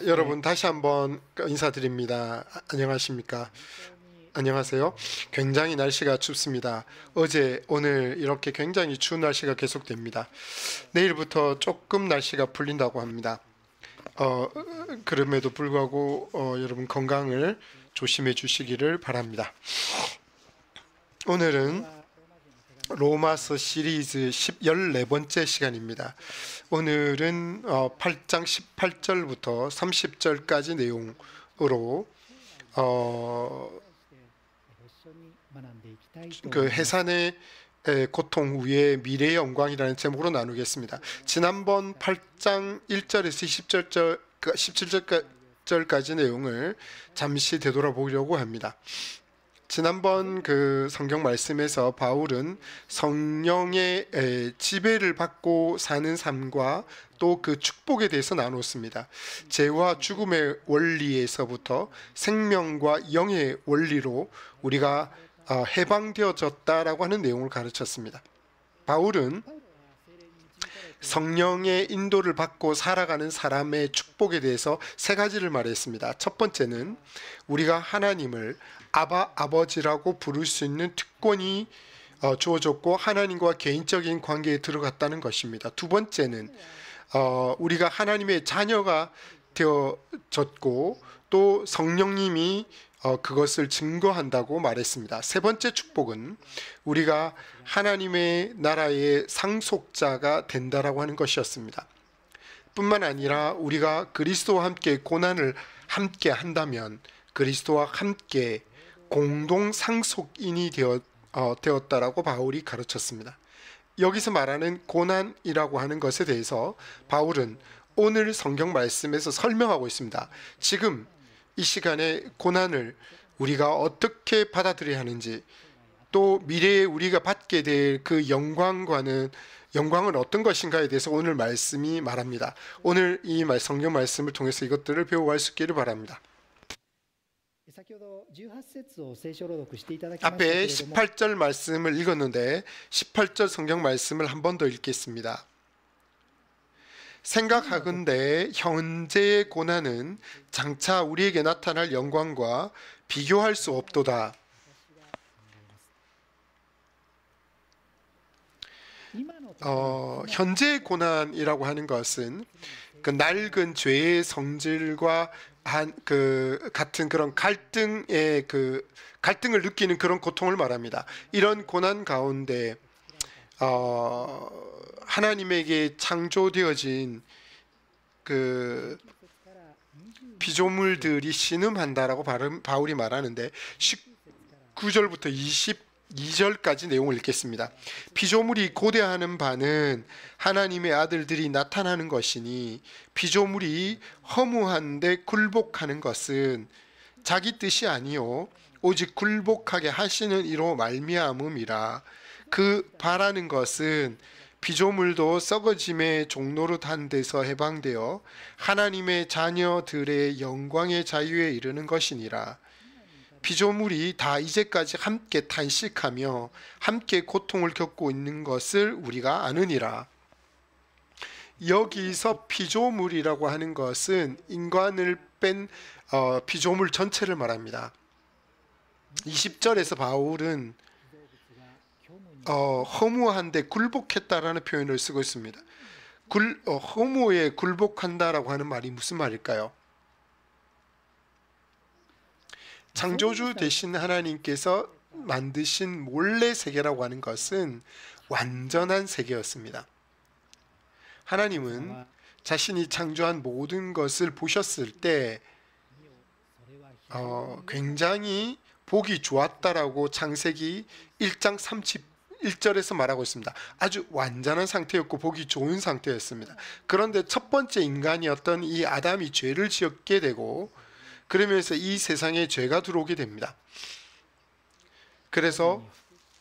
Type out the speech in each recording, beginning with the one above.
여러분 다시 한번 인사드립니다. 안녕하십니까? 안녕하세요. 굉장히 날씨가 춥습니다. 어제, 오늘 이렇게 굉장히 추운 날씨가 계속됩니다. 내일부터 조금 날씨가 풀린다고 합니다. 그럼에도 불구하고 여러분 건강을 조심해 주시기를 바랍니다. 오늘은 로마서 시리즈 14번째 시간입니다. 오늘은 8장 18절부터 30절까지 내용으로 그 해산의 고통 후에 미래의 영광이라는 제목으로 나누겠습니다. 지난번 8장 1절에서 17절까지 내용을 잠시 되돌아보려고 합니다. 지난번 그 성경 말씀에서 바울은 성령의 지배를 받고 사는 삶과 또 그 축복에 대해서 나눴습니다. 죄와 죽음의 원리에서부터 생명과 영의 원리로 우리가 해방되어졌다라고 하는 내용을 가르쳤습니다. 바울은 성령의 인도를 받고 살아가는 사람의 축복에 대해서 세 가지를 말했습니다. 첫 번째는 우리가 하나님을 아버지라고 부를 수 있는 특권이 주어졌고 하나님과 개인적인 관계에 들어갔다는 것입니다. 두 번째는 우리가 하나님의 자녀가 되어졌고 또 성령님이 그것을 증거한다고 말했습니다. 세 번째 축복은 우리가 하나님의 나라의 상속자가 된다라고 하는 것이었습니다. 뿐만 아니라 우리가 그리스도와 함께 고난을 함께 한다면 그리스도와 함께 공동 상속인이 되었다라고 바울이 가르쳤습니다. 여기서 말하는 고난이라고 하는 것에 대해서 바울은 오늘 성경 말씀에서 설명하고 있습니다. 지금 이 시간에 고난을 우리가 어떻게 받아들여야 하는지 또 미래에 우리가 받게 될 그 영광은 어떤 것인가에 대해서 오늘 말씀이 말합니다. 오늘 이 성경 말씀을 통해서 이것들을 배워갈 수 있기를 바랍니다. 앞에 18절 말씀을 읽었는데 18절 성경 말씀을 한 번 더 읽겠습니다. 생각하건대 현재의 고난은 장차 우리에게 나타날 영광과 비교할 수 없도다. 현재의 고난이라고 하는 것은 그 낡은 죄의 성질과 같은 그런 갈등을 느끼는 그런 고통을 말합니다. 이런 고난 가운데 하나님에게 창조되어진 그 피조물들이 신음한다라고 바울이 말하는데 19절부터 22절까지 내용을 읽겠습니다. 피조물이 고대하는 바는 하나님의 아들들이 나타나는 것이니 피조물이 허무한데 굴복하는 것은 자기 뜻이 아니요 오직 굴복하게 하시는 이로 말미암음이라. 그 바라는 것은 피조물도 썩어짐의 종로로 단 데서 해방되어 하나님의 자녀들의 영광의 자유에 이르는 것이니라. 피조물이 다 이제까지 함께 탄식하며 함께 고통을 겪고 있는 것을 우리가 아느니라. 여기서 피조물이라고 하는 것은 인간을 뺀 피조물 전체를 말합니다. 20절에서 바울은 허무한데 굴복했다라는 표현을 쓰고 있습니다. 허무에 굴복한다라고 하는 말이 무슨 말일까요? 창조주 되신 하나님께서 만드신 몰래 세계라고 하는 것은 완전한 세계였습니다. 하나님은 자신이 창조한 모든 것을 보셨을 때 굉장히 보기 좋았다라고 창세기 1장 31절에서 말하고 있습니다. 아주 완전한 상태였고 보기 좋은 상태였습니다. 그런데 첫 번째 인간이었던 이 아담이 죄를 지었게 되고 그러면서 이 세상에 죄가 들어오게 됩니다. 그래서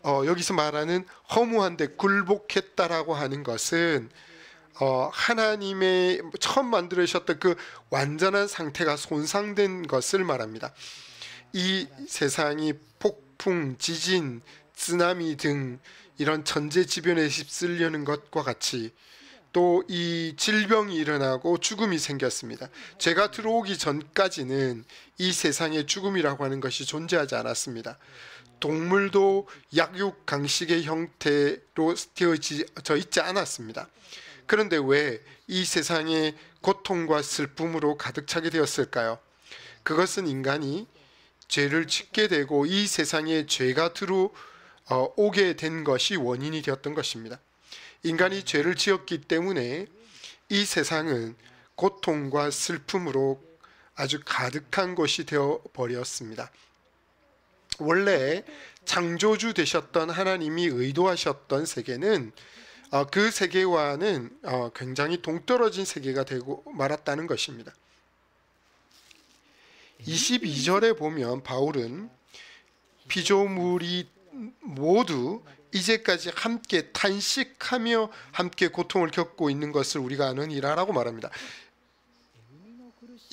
여기서 말하는 허무한데 굴복했다라고 하는 것은 하나님의 처음 만들으셨던 그 완전한 상태가 손상된 것을 말합니다. 이 세상이 폭풍, 지진, 쓰나미 등 이런 천재지변에 휩쓸려는 것과 같이 또 이 질병이 일어나고 죽음이 생겼습니다. 죄가 들어오기 전까지는 이 세상에 죽음이라고 하는 것이 존재하지 않았습니다. 동물도 약육 강식의 형태로 되어져 있지 않았습니다. 그런데 왜 이 세상에 고통과 슬픔으로 가득 차게 되었을까요? 그것은 인간이 죄를 짓게 되고 이 세상에 죄가 들어오게 된 것이 원인이 되었던 것입니다. 인간이 죄를 지었기 때문에 이 세상은 고통과 슬픔으로 아주 가득한 것이 되어버렸습니다. 원래 창조주 되셨던 하나님이 의도하셨던 세계는 그 세계와는 굉장히 동떨어진 세계가 되고 말았다는 것입니다. 22절에 보면 바울은 피조물이 모두 이제까지 함께 탄식하며 함께 고통을 겪고 있는 것을 우리가 아느니라라고 말합니다.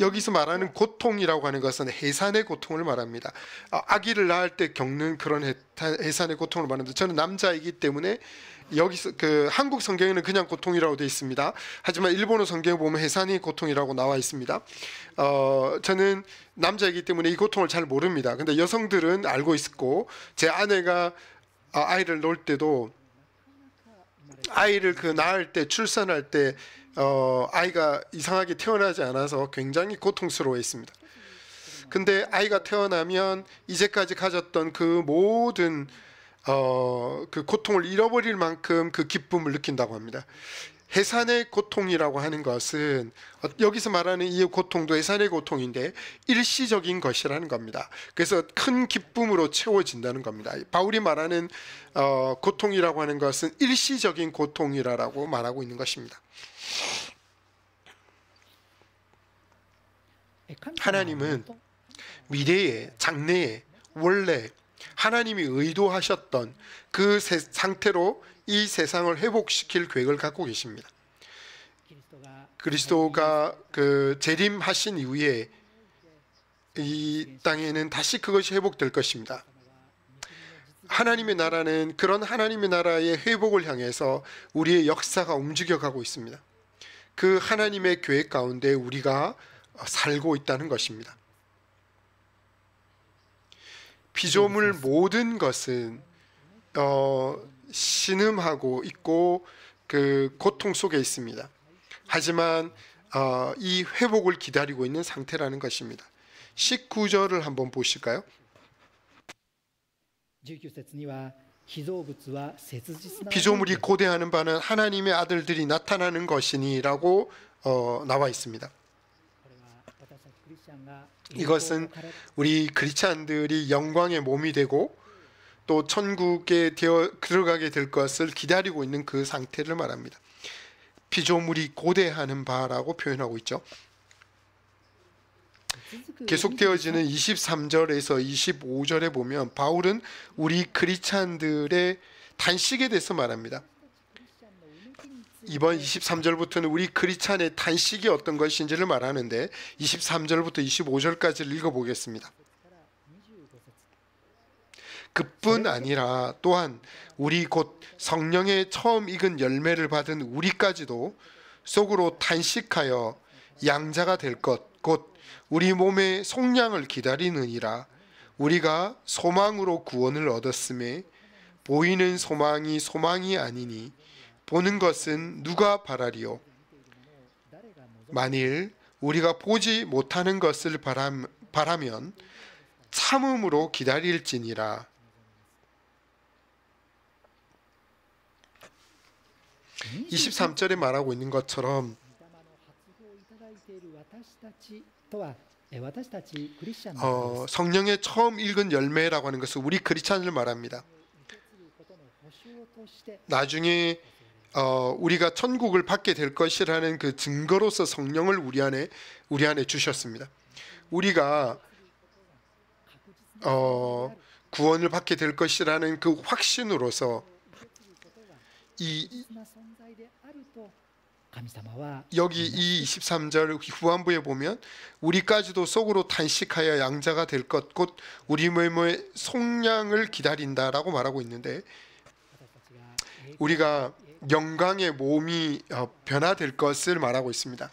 여기서 말하는 고통이라고 하는 것은 해산의 고통을 말합니다. 아기를 낳을 때 겪는 그런 해산의 고통을 말하는데, 저는 남자이기 때문에 여기서 한국 성경에는 그냥 고통이라고 되어 있습니다. 하지만 일본어 성경에 보면 해산의 고통이라고 나와 있습니다. 저는 남자이기 때문에 이 고통을 잘 모릅니다. 근데 여성들은 알고 있고, 제 아내가 아이를 놓을 때도 아이를 낳을 때, 출산할 때 아이가 이상하게 태어나지 않아서 굉장히 고통스러워했습니다. 근데 아이가 태어나면 이제까지 가졌던 그 모든 그 고통을 잃어버릴 만큼 그 기쁨을 느낀다고 합니다. 해산의 고통이라고 하는 것은 여기서 말하는 이 고통도 해산의 고통인데 일시적인 것이라는 겁니다. 그래서 큰 기쁨으로 채워진다는 겁니다. 바울이 말하는 고통이라고 하는 것은 일시적인 고통이라고 말하고 있는 것입니다. 하나님은 미래에, 장래에 원래 하나님이 의도하셨던 그 상태로 이 세상을 회복시킬 계획을 갖고 계십니다. 그리스도가 재림하신 이후에 이 땅에는 다시 그것이 회복될 것입니다. 하나님의 나라는 그런 하나님의 나라의 회복을 향해서 우리의 역사가 움직여가고 있습니다. 그 하나님의 계획 가운데 우리가 살고 있다는 것입니다. 피조물 모든 것은 신음하고 있고 그 고통 속에 있습니다. 하지만 이 회복을 기다리고 있는 상태라는 것입니다. 19절을 한번 보실까요? 피조물이 고대하는 바는 하나님의 아들들이 나타나는 것이니라고 나와 있습니다. 이것은 우리 크리스찬들이 영광의 몸이 되고 또 천국에 들어가게 될 것을 기다리고 있는 그 상태를 말합니다. 피조물이 고대하는 바라고 표현하고 있죠. 계속되어지는 23절에서 25절에 보면 바울은 우리 크리스찬들의 단식에 대해서 말합니다. 이번 23절부터는 우리 크리스찬의 단식이 어떤 것인지를 말하는데 23절부터 25절까지를 읽어보겠습니다. 그뿐 아니라 또한 우리 곧 성령의 처음 익은 열매를 받은 우리까지도 속으로 탄식하여 양자가 될 것 곧 우리 몸의 속량을 기다리느니라. 우리가 소망으로 구원을 얻었음에 보이는 소망이 소망이 아니니 보는 것은 누가 바라리요. 만일 우리가 보지 못하는 것을 바라면 참음으로 기다릴지니라. 23절에 말하고 있는 것처럼 성령의 처음 읽은 열매라고 하는 것은 우리 크리스찬을 말합니다. 나중에 우리가 천국을 받게 될 것이라는 그 증거로서 성령을 우리 안에 주셨습니다. 우리가 구원을 받게 될 것이라는 그 확신으로서 여기 이 23절 후반부에 보면 우리까지도 속으로 탄식하여 양자가 될 것 곧 우리 몸의 속량을 기다린다라고 말하고 있는데, 우리가 영광의 몸이 변화될 것을 말하고 있습니다.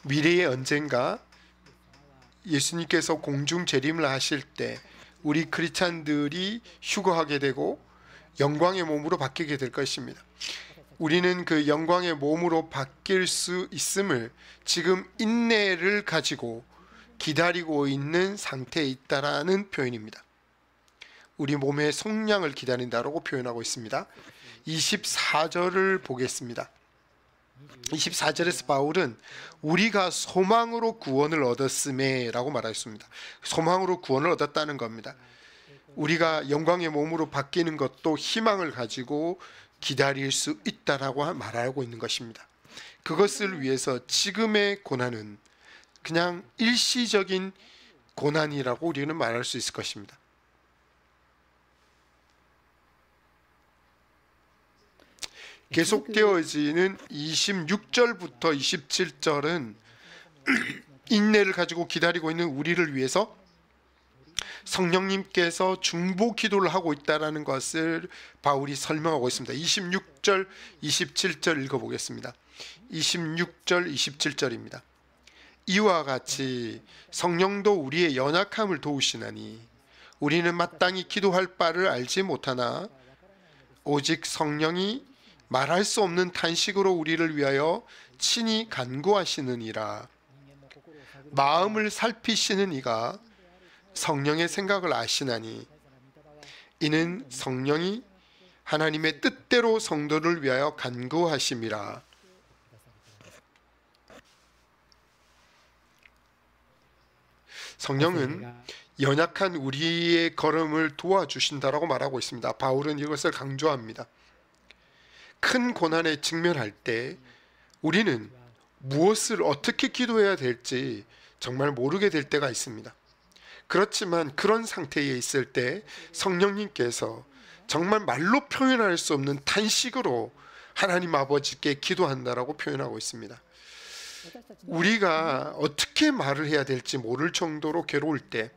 미래에 언젠가 예수님께서 공중 재림을 하실 때 우리 크리스찬들이 휴거하게 되고 영광의 몸으로 바뀌게 될 것입니다. 우리는 그 영광의 몸으로 바뀔 수 있음을 지금 인내를 가지고 기다리고 있는 상태에 있다라는 표현입니다. 우리 몸의 속량을 기다린다라고 표현하고 있습니다. 24절을 보겠습니다. 24절에서 바울은 우리가 소망으로 구원을 얻었음에 라고 말했습니다. 소망으로 구원을 얻었다는 겁니다. 우리가 영광의 몸으로 바뀌는 것도 희망을 가지고 기다릴 수 있다라고 말하고 있는 것입니다. 그것을 위해서 지금의 고난은 그냥 일시적인 고난이라고 우리는 말할 수 있을 것입니다. 계속되어지는 26절부터 27절은 인내를 가지고 기다리고 있는 우리를 위해서 성령님께서 중보 기도를 하고 있다는 것을 바울이 설명하고 있습니다. 26절, 27절 읽어보겠습니다. 26절, 27절입니다. 이와 같이 성령도 우리의 연약함을 도우시나니 우리는 마땅히 기도할 바를 알지 못하나 오직 성령이 말할 수 없는 탄식으로 우리를 위하여 친히 간구하시느니라. 마음을 살피시는 이가 성령의 생각을 아시나니 이는 성령이 하나님의 뜻대로 성도를 위하여 간구하심이라. 성령은 연약한 우리의 걸음을 도와주신다라고 말하고 있습니다. 바울은 이것을 강조합니다. 큰 고난에 직면할 때 우리는 무엇을 어떻게 기도해야 될지 정말 모르게 될 때가 있습니다. 그렇지만 그런 상태에 있을 때 성령님께서 정말 말로 표현할 수 없는 탄식으로 하나님 아버지께 기도한다라고 표현하고 있습니다. 우리가 어떻게 말을 해야 될지 모를 정도로 괴로울 때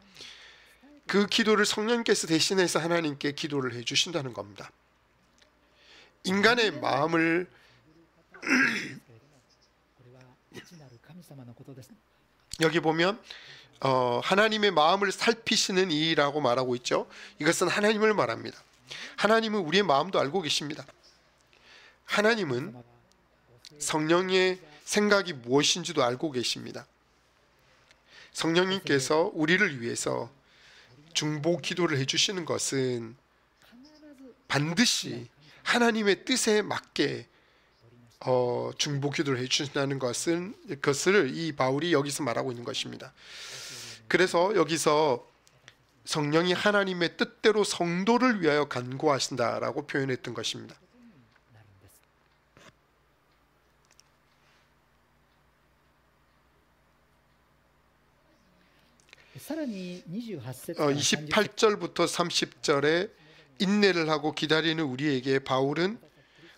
그 기도를 성령께서 대신해서 하나님께 기도를 해주신다는 겁니다. 인간의 마음을 여기 보면 하나님의 마음을 살피시는 이라고 말하고 있죠. 이것은 하나님을 말합니다. 하나님은 우리의 마음도 알고 계십니다. 하나님은 성령의 생각이 무엇인지도 알고 계십니다. 성령님께서 우리를 위해서 중보 기도를 해주시는 것은 반드시 하나님의 뜻에 맞게 중보 기도를 해주신다는 것을 이 바울이 여기서 말하고 있는 것입니다. 그래서 여기서 성령이 하나님의 뜻대로 성도를 위하여 간구하신다라고 표현했던 것입니다. 이 28절부터 30절에 인내를 하고 기다리는 우리에게 바울은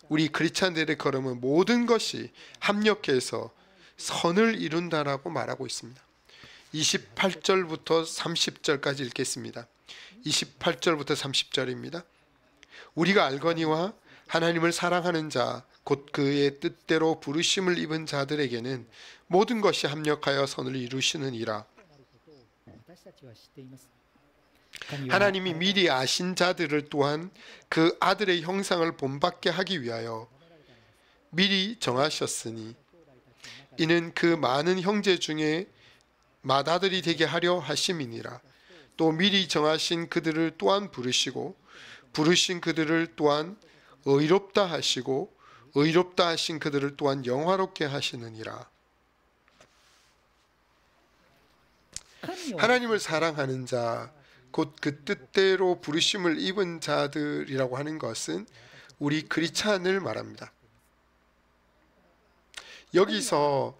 우리 크리스찬들의 걸음은 모든 것이 합력해서 선을 이룬다라고 말하고 있습니다. 28절부터 30절까지 읽겠습니다. 28절부터 30절입니다. 우리가 알거니와 하나님을 사랑하는 자 곧 그의 뜻대로 부르심을 입은 자들에게는 모든 것이 합력하여 선을 이루시느니라. 하나님이 미리 아신 자들을 또한 그 아들의 형상을 본받게 하기 위하여 미리 정하셨으니 이는 그 많은 형제 중에 맏아들이 되게 하려 하심이니라. 또 미리 정하신 그들을 또한 부르시고 부르신 그들을 또한 의롭다 하시고 의롭다 하신 그들을 또한 영화롭게 하시느니라. 하나님을 사랑하는 자 곧 그 뜻대로 부르심을 입은 자들이라고 하는 것은 우리 크리스찬을 말합니다. 여기서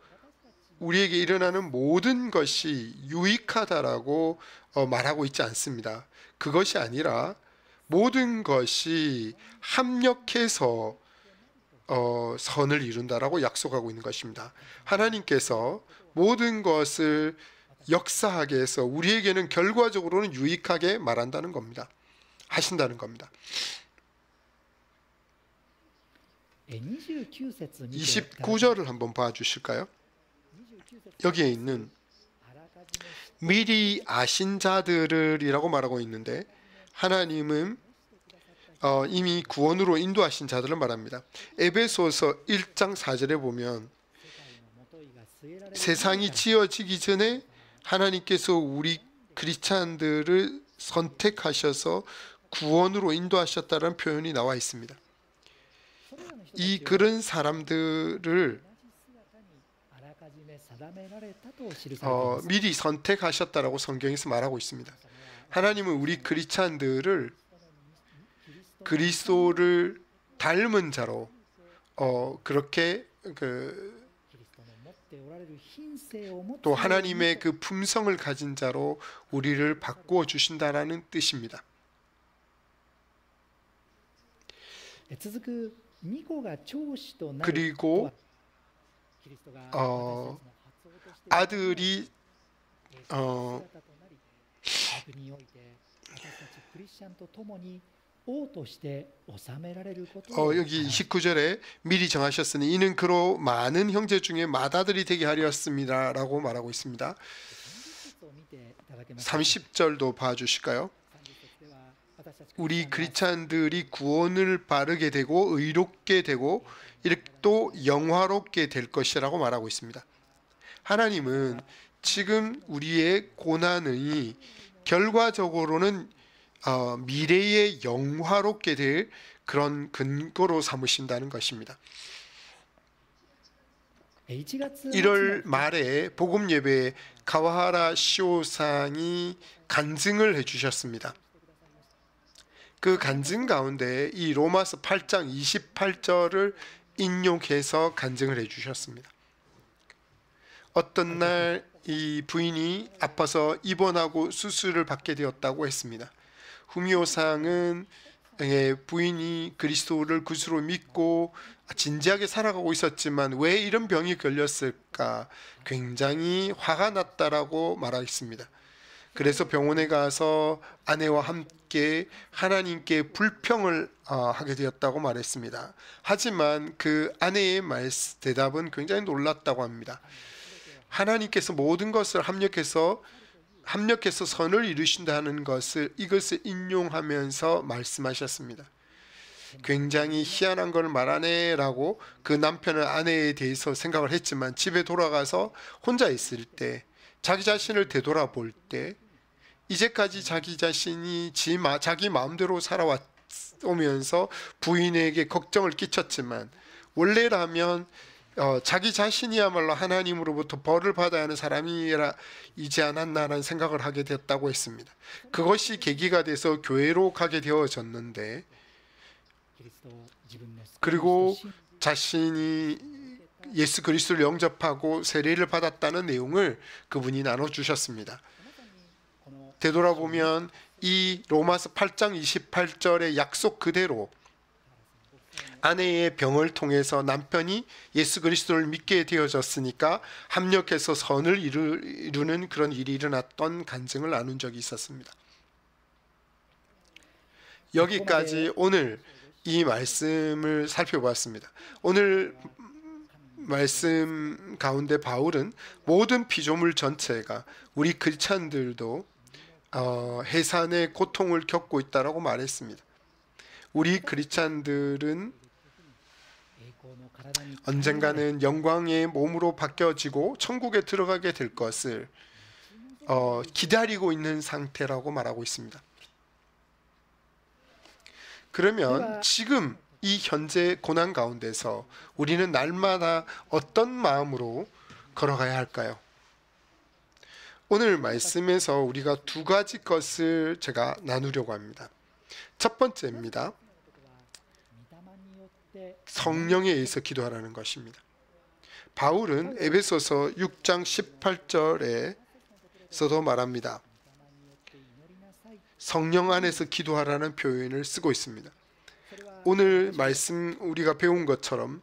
우리에게 일어나는 모든 것이 유익하다라고 말하고 있지 않습니다. 그것이 아니라 모든 것이 합력해서 선을 이룬다라고 약속하고 있는 것입니다. 하나님께서 모든 것을 역사하게 해서 우리에게는 결과적으로는 유익하게 말한다는 겁니다. 하신다는 겁니다. 29절을 한번 봐주실까요? 여기에 있는 미리 아신 자들이라고 말하고 있는데 하나님은 이미 구원으로 인도하신 자들을 말합니다. 에베소서 1장 4절에 보면 세상이 지어지기 전에 하나님께서 우리 크리스찬들을 선택하셔서 구원으로 인도하셨다는 표현이 나와 있습니다. 이 그런 사람들을 미리 선택하셨다라고 성경에서 말하고 있습니다. 하나님은 우리 크리스찬들을 그리스도를 닮은 자로 그렇게 또 하나님의 그 품성을 가진 자로 우리를 바꾸어 주신다라는 뜻입니다. 그리고 아들이 여기 29절에 미리 정하셨으니 이는 그로 많은 형제 중에 맏아들이 되게 하렸습니다 라고 말하고 있습니다. 30절도 봐주실까요? 우리 크리스찬들이 구원을 바르게 되고 의롭게 되고 또 영화롭게 될 것이라고 말하고 있습니다. 하나님은 지금 우리의 고난이 결과적으로는 미래에 영화롭게 될 그런 근거로 삼으신다는 것입니다. 1월 말에 복음 예배에 가와하라 시오상이 간증을 해주셨습니다. 그 간증 가운데 이 로마서 8장 28절을 인용해서 간증을 해주셨습니다. 어떤 날 이 부인이 아파서 입원하고 수술을 받게 되었다고 했습니다. 후미오상은 부인이 그리스도를 구주로 믿고 진지하게 살아가고 있었지만 왜 이런 병이 걸렸을까 굉장히 화가 났다라고 말했습니다. 그래서 병원에 가서 아내와 함께 하나님께 불평을 하게 되었다고 말했습니다. 하지만 그 아내의 대답은 굉장히 놀랐다고 합니다. 하나님께서 모든 것을 합력해서 선을 이루신다는 이것을 인용하면서 말씀하셨습니다. 굉장히 희한한 걸 말하네라고 그 남편은 아내에 대해서 생각을 했지만 집에 돌아가서 혼자 있을 때 자기 자신을 되돌아볼 때 이제까지 자기 자신이 자기 마음대로 살아오면서 부인에게 걱정을 끼쳤지만 원래라면 자기 자신이야말로 하나님으로부터 벌을 받아야 하는 사람이지 않았나라는 생각을 하게 되었다고 했습니다. 그것이 계기가 돼서 교회로 가게 되어졌는데 그리고 자신이 예수 그리스도를 영접하고 세례를 받았다는 내용을 그분이 나눠주셨습니다. 되돌아보면 이 로마서 8장 28절의 약속 그대로 아내의 병을 통해서 남편이 예수 그리스도를 믿게 되어졌으니까 합력해서 선을 이루는 그런 일이 일어났던 간증을 나눈 적이 있었습니다. 여기까지 오늘 이 말씀을 살펴보았습니다. 오늘 말씀 가운데 바울은 모든 피조물 전체가 우리 크리스찬들도 해산의 고통을 겪고 있다라고 말했습니다. 우리 크리스찬들은 언젠가는 영광의 몸으로 바뀌어지고 천국에 들어가게 될 것을 기다리고 있는 상태라고 말하고 있습니다. 그러면 지금 이 현재 고난 가운데서 우리는 날마다 어떤 마음으로 걸어가야 할까요? 오늘 말씀에서 우리가 두 가지 것을 제가 나누려고 합니다. 첫 번째입니다. 성령에 의해서 기도하라는 것입니다. 바울은 에베소서 6장 18절에서도 말합니다. 성령 안에서 기도하라는 표현을 쓰고 있습니다. 오늘 말씀 우리가 배운 것처럼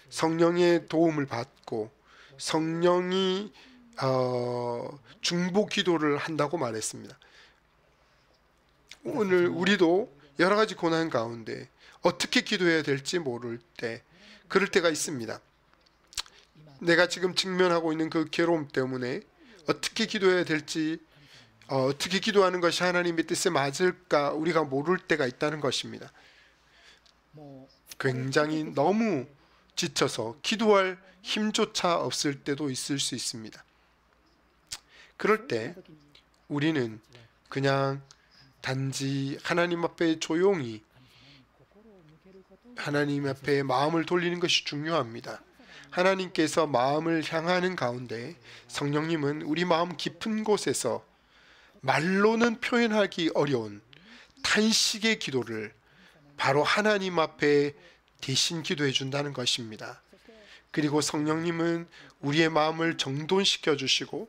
성령의 도움을 받고 성령이 중보 기도를 한다고 말했습니다. 오늘 우리도 여러 가지 고난 가운데 어떻게 기도해야 될지 모를 때 그럴 때가 있습니다. 내가 지금 직면하고 있는 그 괴로움 때문에 어떻게 기도해야 될지, 어떻게 기도하는 것이 하나님의 뜻에 맞을까 우리가 모를 때가 있다는 것입니다. 굉장히 너무 지쳐서 기도할 힘조차 없을 때도 있을 수 있습니다. 그럴 때 우리는 그냥 단지 하나님 앞에 조용히 하나님 앞에 마음을 돌리는 것이 중요합니다. 하나님께서 마음을 향하는 가운데 성령님은 우리 마음 깊은 곳에서 말로는 표현하기 어려운 탄식의 기도를 바로 하나님 앞에 대신 기도해 준다는 것입니다. 그리고 성령님은 우리의 마음을 정돈시켜 주시고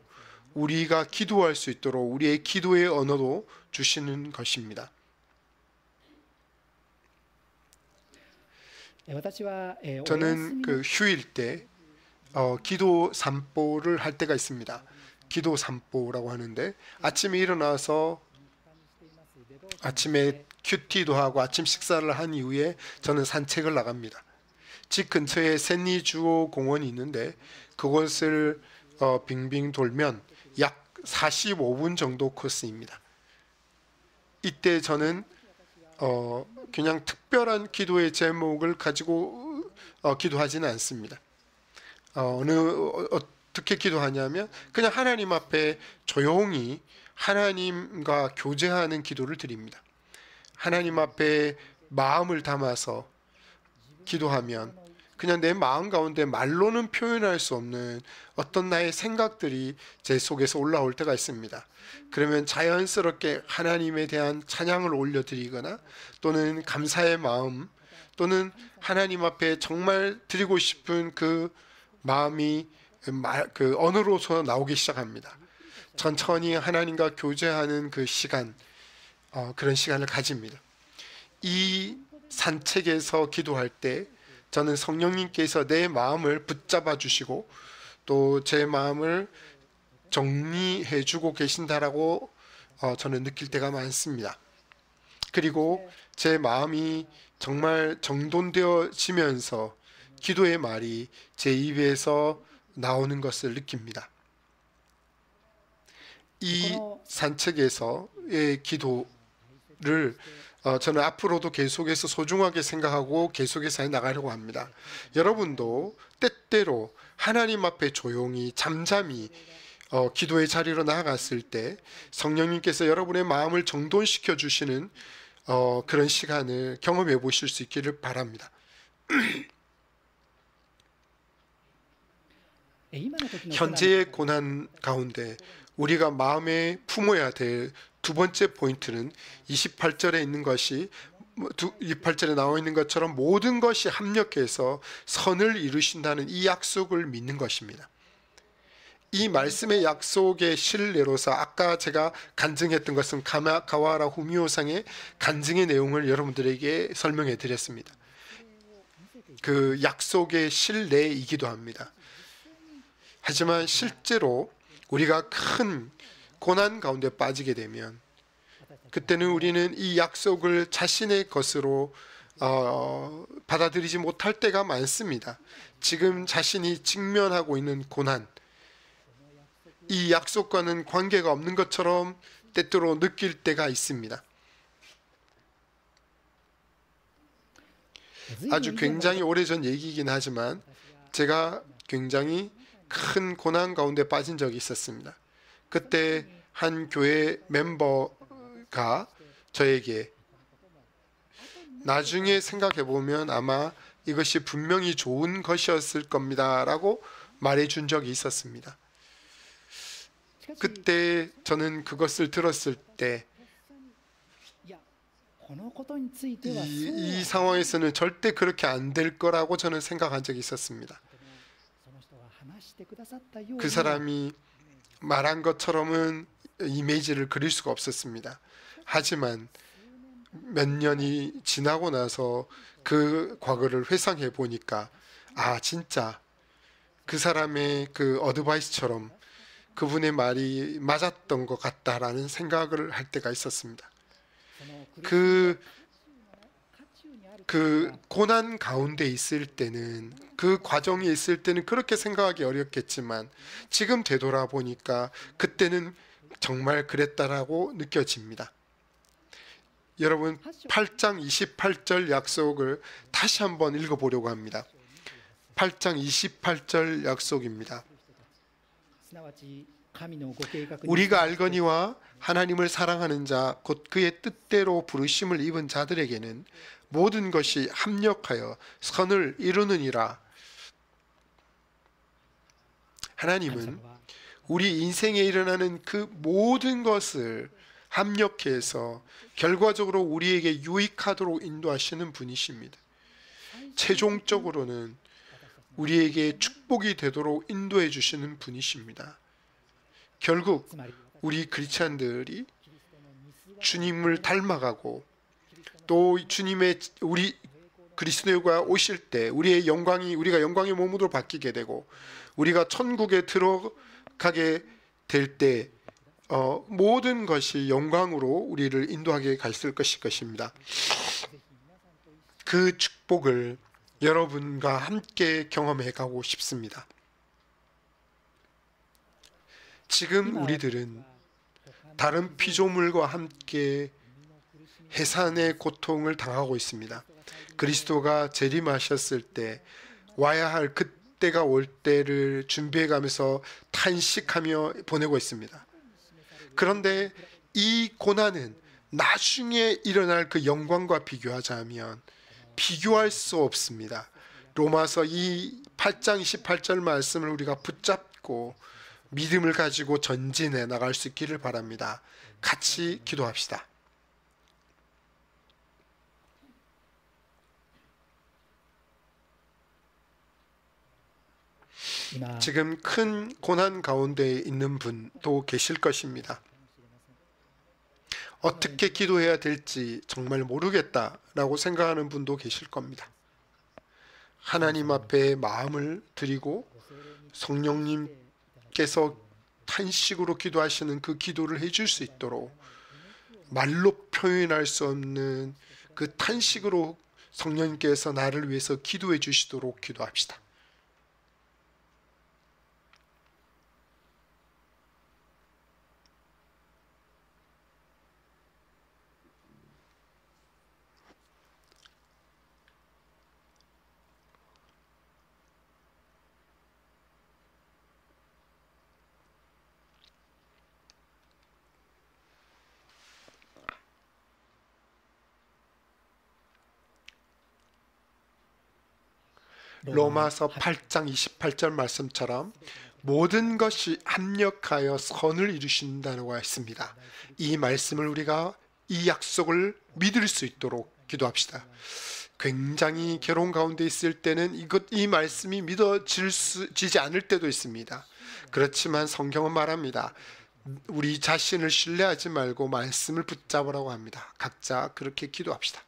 우리가 기도할 수 있도록 우리의 기도의 언어도 주시는 것입니다. 저는 그 휴일 때 기도 산보를 할 때가 있습니다. 기도 산보라고 하는데 아침에 일어나서 아침에 큐티도 하고 아침 식사를 한 이후에 저는 산책을 나갑니다. 집 근처에 샌리주오 공원이 있는데 그곳을 빙빙 돌면 약 45분 정도 코스입니다. 이때 저는 그냥 특별한 기도의 제목을 가지고 기도하지는 않습니다. 어떻게 기도하냐면 그냥 하나님 앞에 조용히 하나님과 교제하는 기도를 드립니다. 하나님 앞에 마음을 담아서 기도하면 그냥 내 마음 가운데 말로는 표현할 수 없는 어떤 나의 생각들이 제 속에서 올라올 때가 있습니다. 그러면 자연스럽게 하나님에 대한 찬양을 올려드리거나 또는 감사의 마음 또는 하나님 앞에 정말 드리고 싶은 그 마음이 그 언어로서 나오기 시작합니다. 천천히 하나님과 교제하는 그 시간, 그런 시간을 가집니다. 이 산책에서 기도할 때 저는 성령님께서 내 마음을 붙잡아 주시고 또 제 마음을 정리해 주고 계신다라고 저는 느낄 때가 많습니다. 그리고 제 마음이 정말 정돈되어지면서 기도의 말이 제 입에서 나오는 것을 느낍니다. 이 산책에서의 기도를 저는 앞으로도 계속해서 소중하게 생각하고 계속해서 해 나가려고 합니다. 여러분도 때때로 하나님 앞에 조용히 잠잠히 기도의 자리로 나아갔을 때 성령님께서 여러분의 마음을 정돈시켜 주시는 그런 시간을 경험해 보실 수 있기를 바랍니다. 현재의 고난 가운데 우리가 마음에 품어야 될 두 번째 포인트는 28절에 있는 것이 28절에 나와 있는 것처럼 모든 것이 합력해서 선을 이루신다는 이 약속을 믿는 것입니다. 이 말씀의 약속의 신뢰로서 아까 제가 간증했던 것은 가와라 후미오상의 간증의 내용을 여러분들에게 설명해 드렸습니다. 그 약속의 신뢰이기도 합니다. 하지만 실제로 우리가 큰 고난 가운데 빠지게 되면 그때는 우리는 이 약속을 자신의 것으로 받아들이지 못할 때가 많습니다. 지금 자신이 직면하고 있는 고난, 이 약속과는 관계가 없는 것처럼 때때로 느낄 때가 있습니다. 아주 굉장히 오래전 얘기이긴 하지만 제가 굉장히 큰 고난 가운데 빠진 적이 있었습니다. 그때 한 교회 멤버가 저에게 나중에 생각해 보면 아마 이것이 분명히 좋은 것이었을 겁니다 라고 말해 준 적이 있었습니다. 그때 저는 그것을 들었을 때 이 상황에서는 절대 그렇게 안 될 거라고 저는 생각한 적이 있었습니다. 그 사람이 말한 것처럼은 이미지를 그릴 수가 없었습니다. 하지만 몇 년이 지나고 나서 그 과거를 회상해 보니까 진짜 그 사람의 그 어드바이스처럼 그분의 말이 맞았던 것 같다라는 생각을 할 때가 있었습니다. 그 그 고난 가운데 있을 때는, 그 과정에 있을 때는 그렇게 생각하기 어렵겠지만 지금 되돌아보니까 그때는 정말 그랬다라고 느껴집니다. 여러분, 8장 28절 약속을 다시 한번 읽어보려고 합니다. 8장 28절 약속입니다. 우리가 알거니와 하나님을 사랑하는 자, 곧 그의 뜻대로 부르심을 입은 자들에게는 모든 것이 합력하여 선을 이루느니라. 하나님은 우리 인생에 일어나는 그 모든 것을 합력해서 결과적으로 우리에게 유익하도록 인도하시는 분이십니다. 최종적으로는 우리에게 축복이 되도록 인도해 주시는 분이십니다. 결국 우리 크리스찬들이 주님을 닮아가고 또 주님의 우리 그리스도가 오실 때 우리가 영광의 몸으로 바뀌게 되고 우리가 천국에 들어가게 될 때 모든 것이 영광으로 우리를 인도하게 갔을 것입니다. 그 축복을 여러분과 함께 경험해 가고 싶습니다. 지금 우리들은 다른 피조물과 함께 해산의 고통을 당하고 있습니다. 그리스도가 재림하셨을 때 와야 할 그때가 올 때를 준비해 가면서 탄식하며 보내고 있습니다. 그런데 이 고난은 나중에 일어날 그 영광과 비교하자면 비교할 수 없습니다. 로마서 이 8장 28절 말씀을 우리가 붙잡고 믿음을 가지고 전진해 나갈 수 있기를 바랍니다. 같이 기도합시다. 지금 큰 고난 가운데 있는 분도 계실 것입니다. 어떻게 기도해야 될지 정말 모르겠다라고 생각하는 분도 계실 겁니다. 하나님 앞에 마음을 드리고 성령님께서 탄식으로 기도하시는 그 기도를 해줄 수 있도록 말로 표현할 수 없는 그 탄식으로 성령님께서 나를 위해서 기도해 주시도록 기도합시다. 로마서 8장 28절 말씀처럼 모든 것이 합력하여 선을 이루신다고 했습니다. 이 말씀을 우리가 이 약속을 믿을 수 있도록 기도합시다. 굉장히 괴로운 가운데 있을 때는 이 말씀이 믿어지지 않을 때도 있습니다. 그렇지만 성경은 말합니다. 우리 자신을 신뢰하지 말고 말씀을 붙잡으라고 합니다. 각자 그렇게 기도합시다.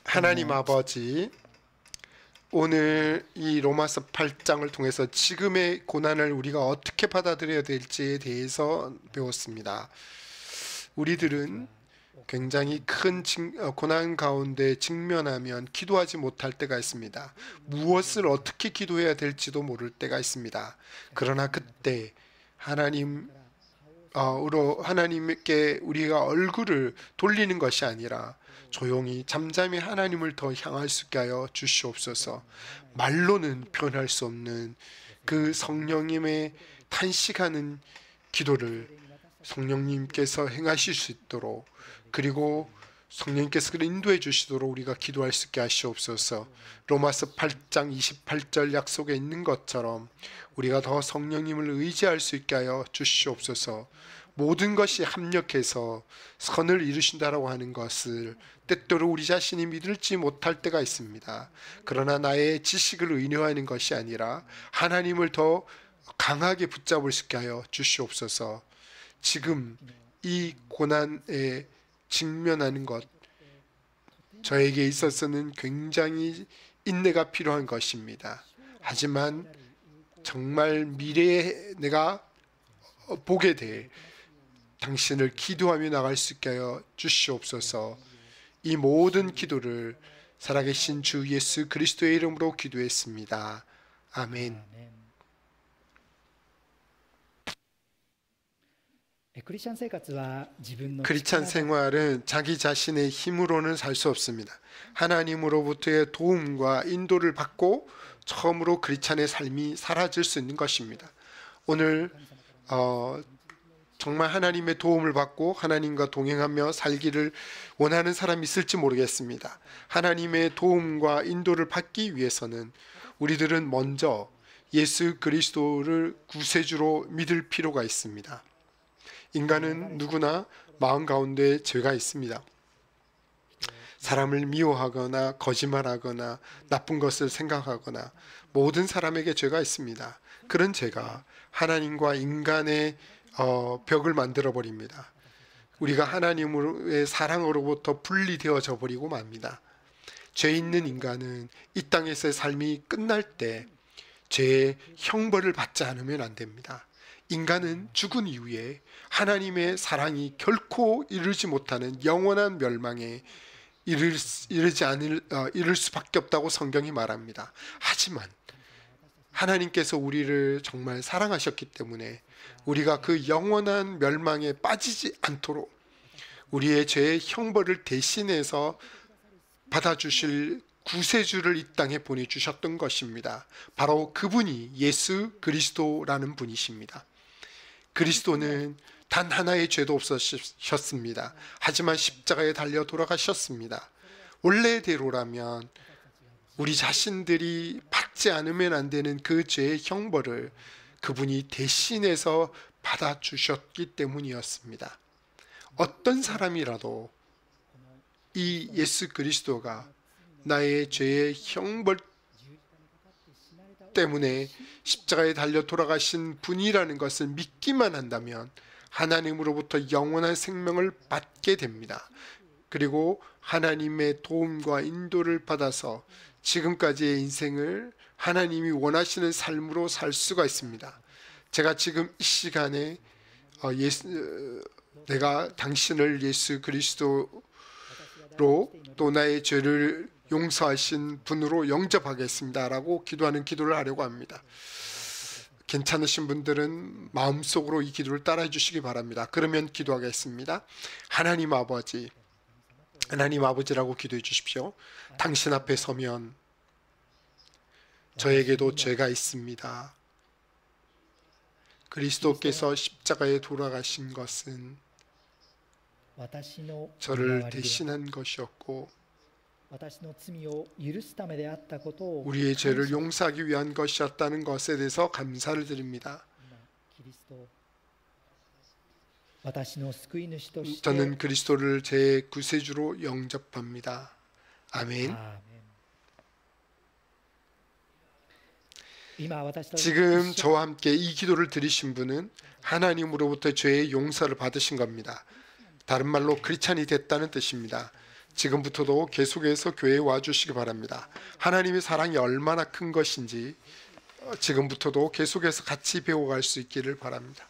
하나님 아버지, 오늘 이 로마서 8장을 통해서 지금의 고난을 우리가 어떻게 받아들여야 될지에 대해서 배웠습니다. 우리들은 굉장히 큰 고난 가운데 직면하면 기도하지 못할 때가 있습니다. 무엇을 어떻게 기도해야 될지도 모를 때가 있습니다. 그러나 그때 하나님께 우리가 얼굴을 돌리는 것이 아니라 조용히 잠잠히 하나님을 더 향할 수 있게 하여 주시옵소서. 말로는 표현할 수 없는 그 성령님의 탄식하는 기도를 성령님께서 행하실 수 있도록, 그리고 성령님께서 그를 인도해 주시도록 우리가 기도할 수 있게 하시옵소서. 로마서 8장 28절 약속에 있는 것처럼 우리가 더 성령님을 의지할 수 있게 하여 주시옵소서. 모든 것이 합력해서 선을 이루신다라고 하는 것을 때때로 우리 자신이 믿을지 못할 때가 있습니다. 그러나 나의 지식을 의뢰하는 것이 아니라 하나님을 더 강하게 붙잡을 수 있게 하여 주시옵소서. 지금 이 고난에 직면하는 것, 저에게 있어서는 굉장히 인내가 필요한 것입니다. 하지만 정말 미래에 내가 보게 될 당신을 기도하며 나갈 수 있게 하여 주시옵소서. 이 모든 기도를 살아계신 주 예수 그리스도의 이름으로 기도했습니다. 아멘. 크리스찬 생활은 자기 자신의 힘으로는 살 수 없습니다. 하나님으로부터의 도움과 인도를 받고 처음으로 크리스찬의 삶이 사라질 수 있는 것입니다. 오늘 정말 하나님의 도움을 받고 하나님과 동행하며 살기를 원하는 사람이 있을지 모르겠습니다. 하나님의 도움과 인도를 받기 위해서는 우리들은 먼저 예수 그리스도를 구세주로 믿을 필요가 있습니다. 인간은 누구나 마음 가운데 죄가 있습니다. 사람을 미워하거나 거짓말하거나 나쁜 것을 생각하거나 모든 사람에게 죄가 있습니다. 그런 죄가 하나님과 인간의 벽을 만들어 버립니다. 우리가 하나님의 사랑으로부터 분리되어져 버리고 맙니다. 죄 있는 인간은 이 땅에서의 삶이 끝날 때 죄의 형벌을 받지 않으면 안 됩니다. 인간은 죽은 이후에 하나님의 사랑이 결코 이르지 못하는 영원한 멸망에 이를 수밖에 없다고 성경이 말합니다. 하지만 하나님께서 우리를 정말 사랑하셨기 때문에 우리가 그 영원한 멸망에 빠지지 않도록 우리의 죄의 형벌을 대신해서 받아주실 구세주를 이 땅에 보내주셨던 것입니다. 바로 그분이 예수 그리스도라는 분이십니다. 그리스도는 단 하나의 죄도 없으셨습니다. 하지만 십자가에 달려 돌아가셨습니다. 원래대로라면 우리 자신들이 받지 않으면 안 되는 그 죄의 형벌을 그분이 대신해서 받아주셨기 때문이었습니다. 어떤 사람이라도 이 예수 그리스도가 나의 죄의 형벌 때문에 십자가에 달려 돌아가신 분이라는 것을 믿기만 한다면 하나님으로부터 영원한 생명을 받게 됩니다. 그리고 하나님의 도움과 인도를 받아서 지금까지의 인생을 하나님이 원하시는 삶으로 살 수가 있습니다. 제가 지금 이 시간에 내가 당신을 예수 그리스도로 또 나의 죄를 용서하신 분으로 영접하겠습니다 라고 기도하는 기도를 하려고 합니다. 괜찮으신 분들은 마음속으로 이 기도를 따라해 주시기 바랍니다. 그러면 기도하겠습니다. 하나님 아버지, 하나님 아버지라고 기도해 주십시오. 당신 앞에 서면 저에게도 죄가 있습니다. 그리스도께서 십자가에 돌아가신 것은 저를 대신한 것이었고 우리의 죄를 용서하기 위한 것이었다는 것에 대해서 감사를 드립니다. 저는 그리스도를 제 구세주로 영접합니다. 아멘. 지금 저와 함께 이 기도를 드리신 분은 하나님으로부터 죄의 용서를 받으신 겁니다. 다른 말로 크리스찬이 됐다는 뜻입니다. 지금부터도 계속해서 교회에 와주시기 바랍니다. 하나님의 사랑이 얼마나 큰 것인지 지금부터도 계속해서 같이 배워갈 수 있기를 바랍니다.